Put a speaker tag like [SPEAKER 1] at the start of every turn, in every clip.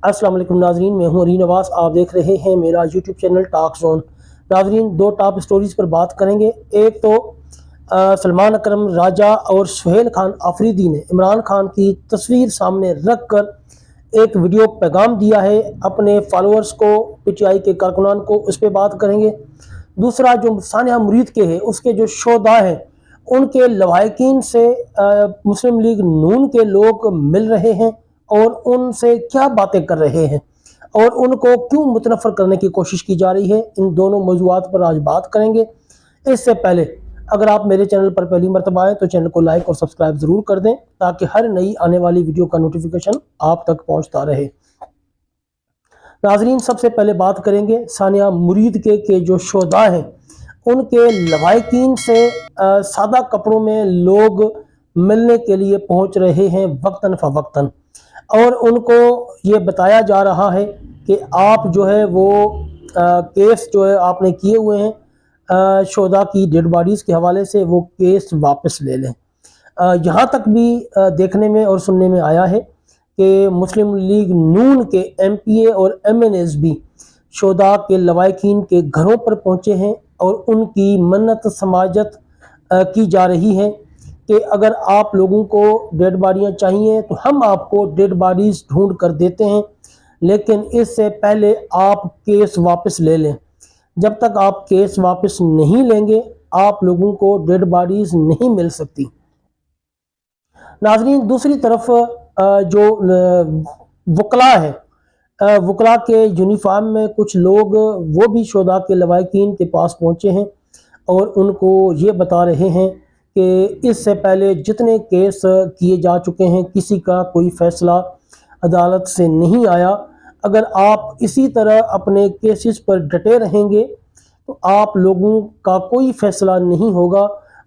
[SPEAKER 1] السلام علیکم ناظرین، میں ہوں علی نواز، آپ دیکھ رہے ہیں میرا یوٹیوب چینل ٹاک زون۔ ناظرین، دو ٹاپ سٹوریز پر بات کریں گے۔ ایک تو سلمان اکرم راجہ اور سہیل خان آفریدی نے عمران خان کی تصویر سامنے رکھ کر ایک ویڈیو پیغام دیا ہے اپنے فالورز کو، پی ٹی آئی کے کارکنان کو، اس پہ بات کریں گے۔ دوسرا جو ثانیہ مرید کے ہے، اس کے جو شہداء ہیں ان کے لواحقین سے مسلم لیگ نون کے لوگ مل رہے ہیں اور ان سے کیا باتیں کر رہے ہیں اور ان کو کیوں متنفر کرنے کی کوشش کی جا رہی ہے، ان دونوں موضوعات پر آج بات کریں گے۔ اس سے پہلے اگر آپ میرے چینل پر پہلی مرتبہ آئیں تو چینل کو لائک اور سبسکرائب ضرور کر دیں تاکہ ہر نئی آنے والی ویڈیو کا نوٹیفیکیشن آپ تک پہنچتا رہے۔ ناظرین، سب سے پہلے بات کریں گے ثانیہ مرید کے جو شہداء ہیں ان کے لواحقین سے سادہ کپڑوں میں لوگ ملنے کے لیے پہنچ رہے ہیں وقتاً فوقتاً، اور ان کو یہ بتایا جا رہا ہے کہ آپ جو ہے وہ کیس جو ہے آپ نے کیے ہوئے ہیں شہداء کی ڈیڈ باڈیز کے حوالے سے، وہ کیس واپس لے لیں۔ یہاں تک بھی دیکھنے میں اور سننے میں آیا ہے کہ مسلم لیگ نون کے ایم پی اے اور ایم این ایز بھی شہداء کے لواحقین کے گھروں پر پہنچے ہیں اور ان کی منت سماجت کی جا رہی ہے کہ اگر آپ لوگوں کو ڈیڈ باڈیاں چاہیے تو ہم آپ کو ڈیڈ باڈیز ڈھونڈ کر دیتے ہیں، لیکن اس سے پہلے آپ کیس واپس لے لیں۔ جب تک آپ کیس واپس نہیں لیں گے آپ لوگوں کو ڈیڈ باڈیز نہیں مل سکتی۔ ناظرین، دوسری طرف جو وکلاء ہیں، وکلاء کے یونیفارم میں کچھ لوگ وہ بھی شہداء کے لواحقین کے پاس پہنچے ہیں اور ان کو یہ بتا رہے ہیں کہ اس سے پہلے جتنے کیس کیے جا چکے ہیں کسی کا کوئی فیصلہ عدالت سے نہیں آیا، اگر آپ اسی طرح اپنے کیسز پر ڈٹے رہیں گے تو آپ لوگوں کا کوئی فیصلہ نہیں ہوگا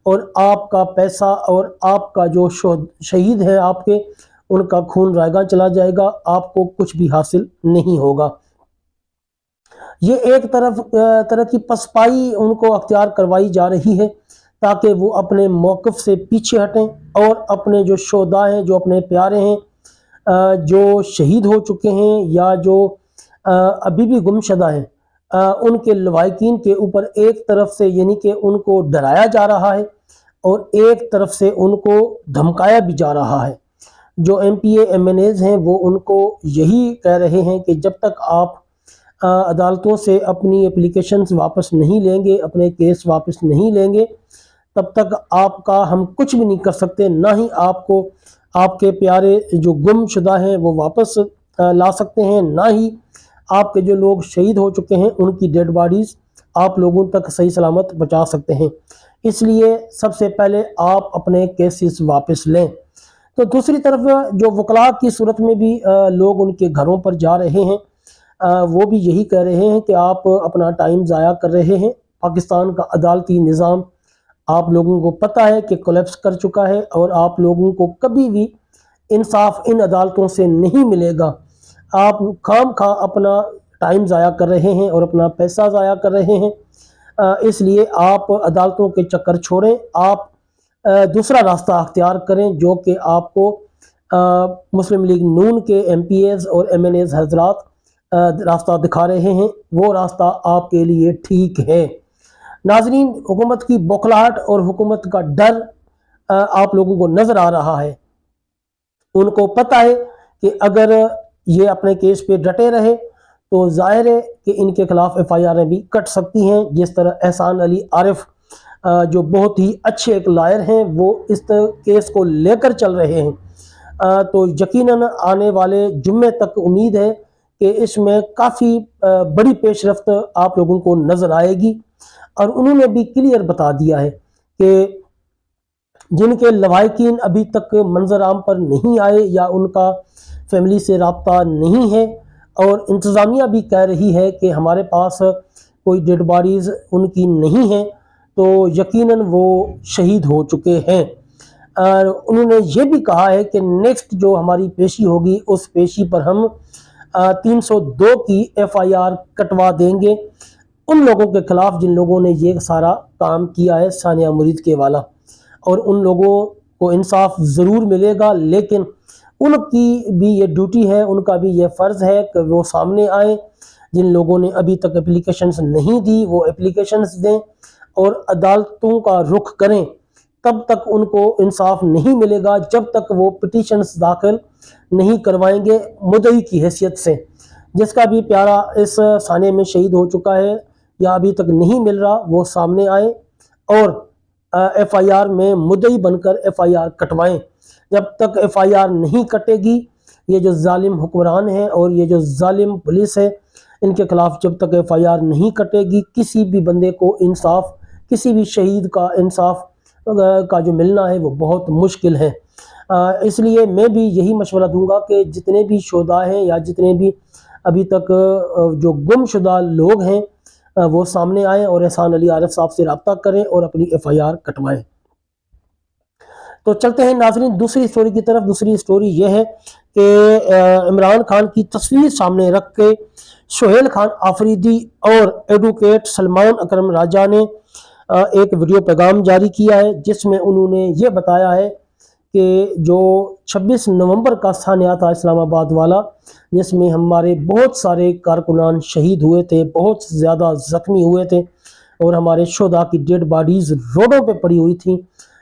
[SPEAKER 1] اور آپ کا پیسہ اور آپ کا جو شہید ہے آپ کے، ان کا خون رائیگاں چلا جائے گا، آپ کو کچھ بھی حاصل نہیں ہوگا۔ یہ ایک طرح کی پسپائی ان کو اختیار کروائی جا رہی ہے تاکہ وہ اپنے موقف سے پیچھے ہٹیں اور اپنے جو شہداء ہیں، جو اپنے پیارے ہیں، جو شہید ہو چکے ہیں یا جو ابھی بھی گمشدہ ہیں، ان کے لواحقین کے اوپر ایک طرف سے یعنی کہ ان کو ڈرایا جا رہا ہے اور ایک طرف سے ان کو دھمکایا بھی جا رہا ہے۔ جو M P A M N As ہیں وہ ان کو یہی کہہ رہے ہیں کہ جب تک آپ عدالتوں سے اپنی اپلیکیشنز واپس نہیں لیں گے، اپنے کیس واپس نہیں لیں گے، تب تک آپ کا ہم کچھ بھی نہیں کر سکتے، نہ ہی آپ کو آپ کے پیارے جو گم شدہ ہیں وہ واپس لا سکتے ہیں، نہ ہی آپ کے جو لوگ شہید ہو چکے ہیں ان کی ڈیڈ باڈیز آپ لوگوں تک صحیح سلامت پہنچا سکتے ہیں۔ اس لیے سب سے پہلے آپ اپنے کیسز واپس لیں۔ تو دوسری طرف جو وکلاء کی صورت میں بھی لوگ ان کے گھروں پر جا رہے ہیں، وہ بھی یہی کہہ رہے ہیں کہ آپ اپنا ٹائم ضائع کر رہے ہیں۔ پاکستان کا عدالتی نظام آپ لوگوں کو پتہ ہے کہ کولیپس کر چکا ہے اور آپ لوگوں کو کبھی بھی انصاف ان عدالتوں سے نہیں ملے گا۔ آپ خام خواہ اپنا ٹائم ضائع کر رہے ہیں اور اپنا پیسہ ضائع کر رہے ہیں، اس لیے آپ عدالتوں کے چکر چھوڑیں، آپ دوسرا راستہ اختیار کریں جو کہ آپ کو مسلم لیگ نون کے ایم پی ایز اور ایم این ایز حضرات راستہ دکھا رہے ہیں، وہ راستہ آپ کے لیے ٹھیک ہے۔ ناظرین، حکومت کی بوکھلاہٹ اور حکومت کا ڈر آپ لوگوں کو نظر آ رہا ہے۔ ان کو پتہ ہے کہ اگر یہ اپنے کیس پہ ڈٹے رہے تو ظاہر ہے کہ ان کے خلاف ایف آئی آریں بھی کٹ سکتی ہیں، جس طرح احسان علی عارف جو بہت ہی اچھے ایک لائر ہیں وہ اس کیس کو لے کر چل رہے ہیں، تو یقیناً آنے والے جمعے تک امید ہے کہ اس میں کافی بڑی پیش رفت آپ لوگوں کو نظر آئے گی۔ اور انہوں نے بھی کلیئر بتا دیا ہے کہ جن کے لواحقین ابھی تک منظر عام پر نہیں آئے یا ان کا فیملی سے رابطہ نہیں ہے، اور انتظامیہ بھی کہہ رہی ہے کہ ہمارے پاس کوئی ڈیڈ باڈیز ان کی نہیں ہیں، تو یقیناً وہ شہید ہو چکے ہیں۔ اور انہوں نے یہ بھی کہا ہے کہ نیکسٹ جو ہماری پیشی ہوگی اس پیشی پر ہم 302 کی ایف آئی آر کٹوا دیں گے ان لوگوں کے خلاف جن لوگوں نے یہ سارا کام کیا ہے ثانیہ مرید کے والا، اور ان لوگوں کو انصاف ضرور ملے گا، لیکن ان کی بھی یہ ڈیوٹی ہے، ان کا بھی یہ فرض ہے کہ وہ سامنے آئیں۔ جن لوگوں نے ابھی تک اپلیکیشنز نہیں دی وہ اپلیکیشنز دیں اور عدالتوں کا رخ کریں۔ تب تک ان کو انصاف نہیں ملے گا جب تک وہ پٹیشنز داخل نہیں کروائیں گے مدعی کی حیثیت سے۔ جس کا بھی پیارا اس سانے میں شہید ہو چکا ہے یا ابھی تک نہیں مل رہا، وہ سامنے آئے اور ایف آئی آر میں مدعی بن کر ایف آئی آر کٹوائیں۔ جب تک ایف آئی آر نہیں کٹے گی، یہ جو ظالم حکمران ہیں اور یہ جو ظالم پولیس ہے، ان کے خلاف جب تک ایف آئی آر نہیں کٹے گی، کسی بھی بندے کو انصاف، کسی بھی شہید کا انصاف کا جو ملنا ہے وہ بہت مشکل ہے۔ اس لیے میں بھی یہی مشورہ دوں گا کہ جتنے بھی شہداء ہیں یا جتنے بھی ابھی تک جو گم شدہ لوگ ہیں وہ سامنے آئیں اور احسان علی عارف صاحب سے رابطہ کریں اور اپنی ایف آئی آر کٹوائیں۔ تو چلتے ہیں ناظرین دوسری سٹوری کی طرف۔ دوسری سٹوری یہ ہے کہ عمران خان کی تصویر سامنے رکھ کے سہیل خان آفریدی اور ایڈوکیٹ سلمان اکرم راجہ نے ایک ویڈیو پیغام جاری کیا ہے، جس میں انہوں نے یہ بتایا ہے کہ جو 26 نومبر کا سانحہ تھا اسلام آباد والا، جس میں ہمارے بہت سارے کارکنان شہید ہوئے تھے، بہت زیادہ زخمی ہوئے تھے اور ہمارے شہداء کی ڈیڈ باڈیز روڈوں پہ پڑی ہوئی تھیں،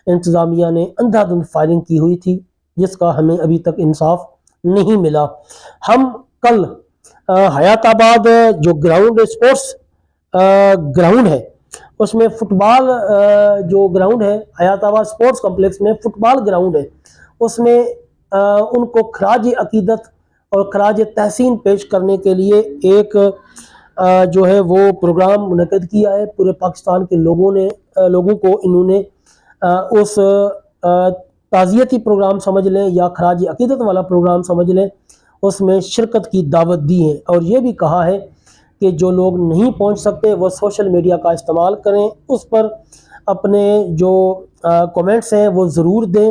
[SPEAKER 1] انتظامیہ نے اندھا دھند فائرنگ کی ہوئی تھی، جس کا ہمیں ابھی تک انصاف نہیں ملا۔ ہم کل حیات آباد جو گراؤنڈ اسپورٹس گراؤنڈ ہے، اس میں فٹ بال جو گراؤنڈ ہے حیات آباد اسپورٹس کمپلیکس میں فٹ بال گراؤنڈ ہے، اس میں ان کو خراج عقیدت اور خراج تحسین پیش کرنے کے لیے ایک جو ہے وہ پروگرام منعقد کیا ہے۔ پورے پاکستان کے لوگوں کو انہوں نے اس تعزیتی پروگرام سمجھ لیں یا خراج عقیدت والا پروگرام سمجھ لیں، اس میں شرکت کی دعوت دی ہے اور یہ بھی کہا ہے کہ جو لوگ نہیں پہنچ سکتے وہ سوشل میڈیا کا استعمال کریں، اس پر اپنے جو کومنٹس ہیں وہ ضرور دیں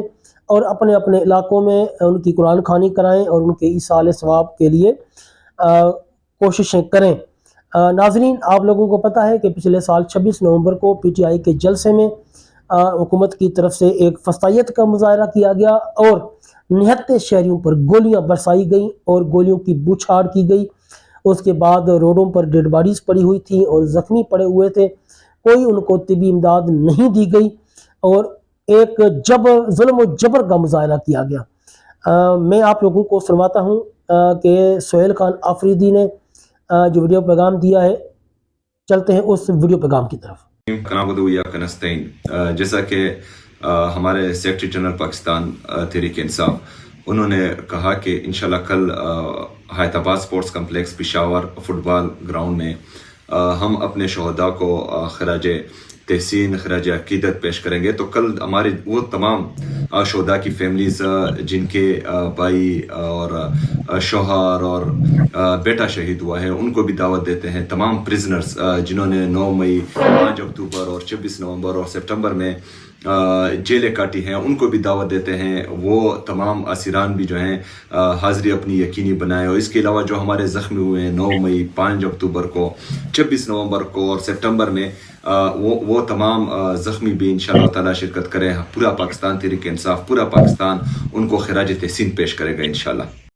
[SPEAKER 1] اور اپنے اپنے علاقوں میں ان کی قرآن خوانی کرائیں اور ان کے ایصال ثواب کے لیے کوششیں کریں۔ ناظرین آپ لوگوں کو پتہ ہے کہ پچھلے سال 26 نومبر کو پی ٹی آئی کے جلسے میں حکومت کی طرف سے ایک فسطائیت کا مظاہرہ کیا گیا اور نہتے شہریوں پر گولیاں برسائی گئیں اور گولیوں کی بوچھاڑ کی گئی۔ اس کے بعد روڈوں پر ڈیڈ باڈیز پڑی ہوئی تھیں اور زخمی پڑے ہوئے تھے، کوئی ان کو طبی امداد نہیں دی گئی اور ایک ظلم و جبر کا مظاہرہ کیا گیا۔ میں آپ لوگوں کو سنواتا ہوں کہ سہیل خان آفریدی نے جو ویڈیو پیغام دیا ہے، چلتے ہیں اس ویڈیو پیغام کی طرف۔
[SPEAKER 2] جیسا کہ ہمارے سیکرٹری جنرل پاکستان تحریک انصاف انہوں نے کہا کہ انشاءاللہ کل حیات آباد اسپورٹس کمپلیکس پشاور فٹ بال گراؤنڈ میں ہم اپنے شہداء کو خراج تحسین خراج عقیدت پیش کریں گے۔ تو کل ہمارے وہ تمام شہداء کی فیملیز جن کے بھائی اور شوہر اور بیٹا شہید ہوا ہے ان کو بھی دعوت دیتے ہیں۔ تمام پرزنرز جنہوں نے 9 مئی 5 اکتوبر اور 26 نومبر اور سپٹمبر میں جیلیں کاٹی ہیں ان کو بھی دعوت دیتے ہیں، وہ تمام اسیران بھی جو ہیں حاضری اپنی یقینی بنائیں۔ اور اس کے علاوہ جو ہمارے زخمی ہوئے ہیں 9 مئی 5 اکتوبر کو 26 نومبر کو اور سپٹمبر میں وہ تمام زخمی بھی انشاءاللہ تعالی شرکت کریں۔ پورا پاکستان تحریک انصاف، پورا پاکستان ان کو خراج تحسین پیش کرے گا انشاءاللہ۔